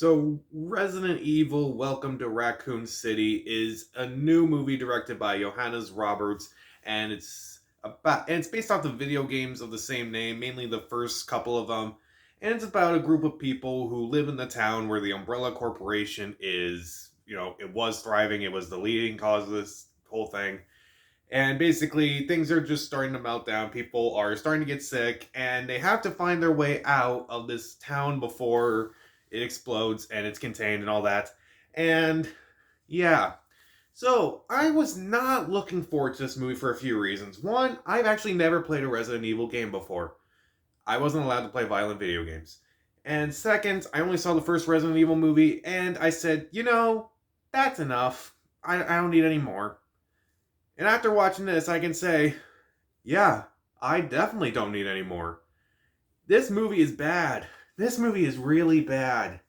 So, Resident Evil Welcome to Raccoon City is a new movie directed by Johannes Roberts, and it's based off the video games of the same name, mainly the first couple of them. And it's about a group of people who live in the town where the Umbrella Corporation is, it was thriving, it was the leading cause of this whole thing. And basically, things are just starting to melt down. People are starting to get sick, and they have to find their way out of this town before it explodes and it's contained and all that. And yeah. So, I was not looking forward to this movie for a few reasons. One, I've actually never played a Resident Evil game before. I wasn't allowed to play violent video games. And second, I only saw the first Resident Evil movie, and I said, that's enough. I don't need any more. And after watching this, I can say, yeah, I definitely don't need any more. This movie is bad. This movie is really bad.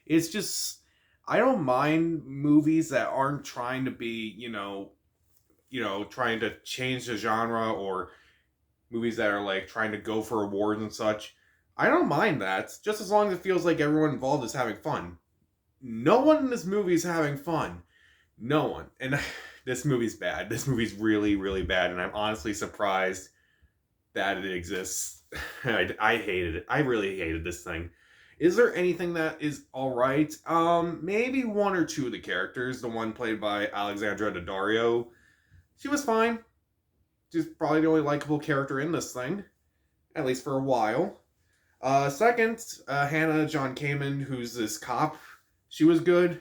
It's just, I don't mind movies that aren't trying to be, trying to change the genre, or movies that are like trying to go for awards and such. I don't mind that, just as long as it feels like everyone involved is having fun. No one in this movie is having fun. No one. And this movie's bad. This movie's really, really bad, and I'm honestly surprised that it exists. I hated it. I really hated this thing. Is there anything that is alright? Maybe one or two of the characters. The one played by Alexandra Daddario. She was fine. She's probably the only likable character in this thing. At least for a while. Second, Hannah John Kamen, who's this cop. She was good.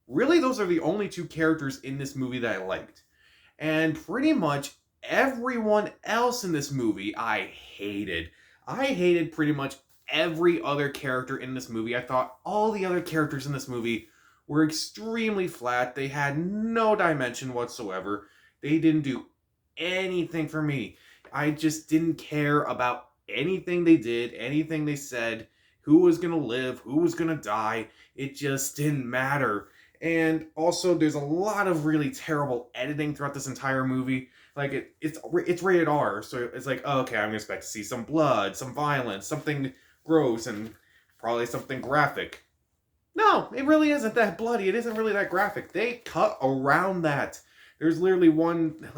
Really, those are the only two characters in this movie that I liked. And pretty much everyone else in this movie I hated. I hated pretty much every other character in this movie. I thought all the other characters in this movie were extremely flat. They had no dimension whatsoever. They didn't do anything for me. I just didn't care about anything they did, anything they said, who was going to live, who was going to die. It just didn't matter. And also, there's a lot of really terrible editing throughout this entire movie. Like, it's rated R, so it's like, oh, okay, I'm gonna expect to see some blood, some violence, something gross, and probably something graphic. No, it really isn't that bloody. It isn't really that graphic. They cut around that. There's literally one.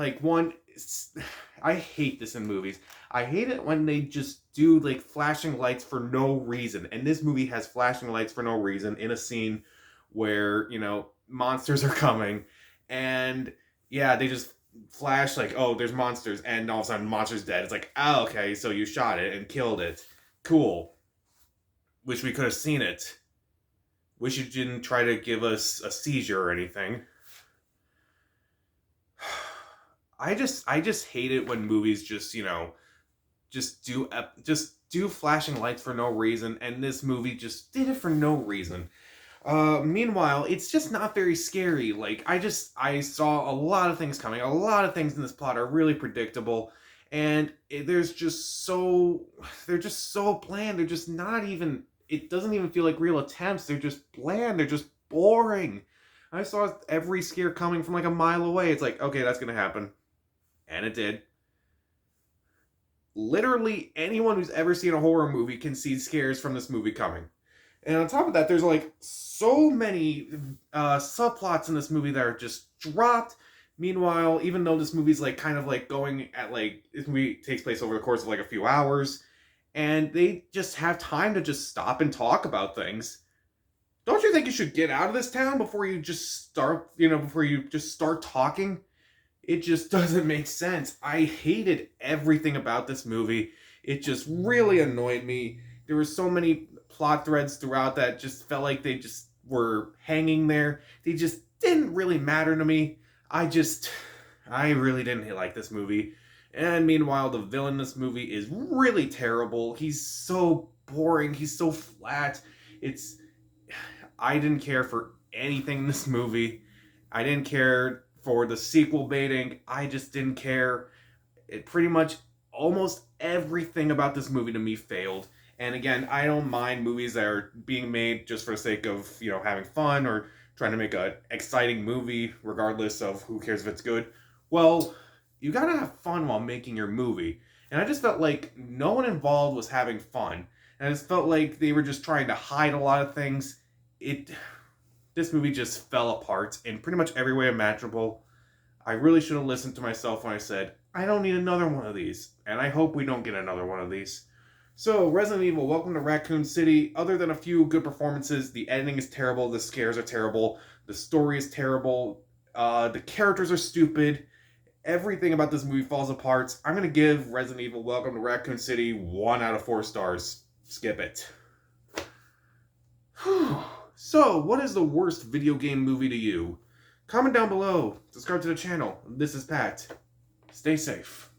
I hate this in movies. I hate it when they just do like flashing lights for no reason. And this movie has flashing lights for no reason in a scene where, monsters are coming, and yeah, they just flash like, oh, there's monsters, and all of a sudden monster's dead. It's like, oh, okay, so you shot it and killed it. Cool. Wish we could have seen it. Wish you didn't try to give us a seizure or anything. I just hate it when movies just do flashing lights for no reason, and this movie just did it for no reason. Meanwhile, it's just not very scary. Like, I saw a lot of things coming. A lot of things in this plot are really predictable. And they're just so bland. They're just not even, it doesn't even feel like real attempts. They're just bland. They're just boring. I saw every scare coming from like a mile away. It's like, okay, that's gonna happen. And it did. Literally anyone who's ever seen a horror movie can see scares from this movie coming. And on top of that, there's like so many subplots in this movie that are just dropped. Meanwhile, even though this movie's like kind of like going at like, this movie takes place over the course of like a few hours, and they just have time to just stop and talk about things. Don't you think you should get out of this town before you just start talking? It just doesn't make sense. I hated everything about this movie. It just really annoyed me. There were so many plot threads throughout that just felt like they just were hanging there. They just didn't really matter to me. I really didn't like this movie. And meanwhile, the villain in this movie is really terrible. He's so boring. He's so flat. I didn't care for anything in this movie. I didn't care for the sequel baiting. I just didn't care. It pretty much, almost everything about this movie to me failed. And again, I don't mind movies that are being made just for the sake of, having fun or trying to make an exciting movie, regardless of who cares if it's good. Well, you gotta have fun while making your movie. And I just felt like no one involved was having fun. And I just felt like they were just trying to hide a lot of things. this movie just fell apart in pretty much every way imaginable. I really should have listened to myself when I said, I don't need another one of these. And I hope we don't get another one of these. So, Resident Evil, welcome to Raccoon City. Other than a few good performances, the editing is terrible, the scares are terrible, the story is terrible, the characters are stupid, everything about this movie falls apart. I'm going to give Resident Evil, welcome to Raccoon City 1 out of 4 stars. Skip it. So, what is the worst video game movie to you? Comment down below. Subscribe to the channel. This is Pat. Stay safe.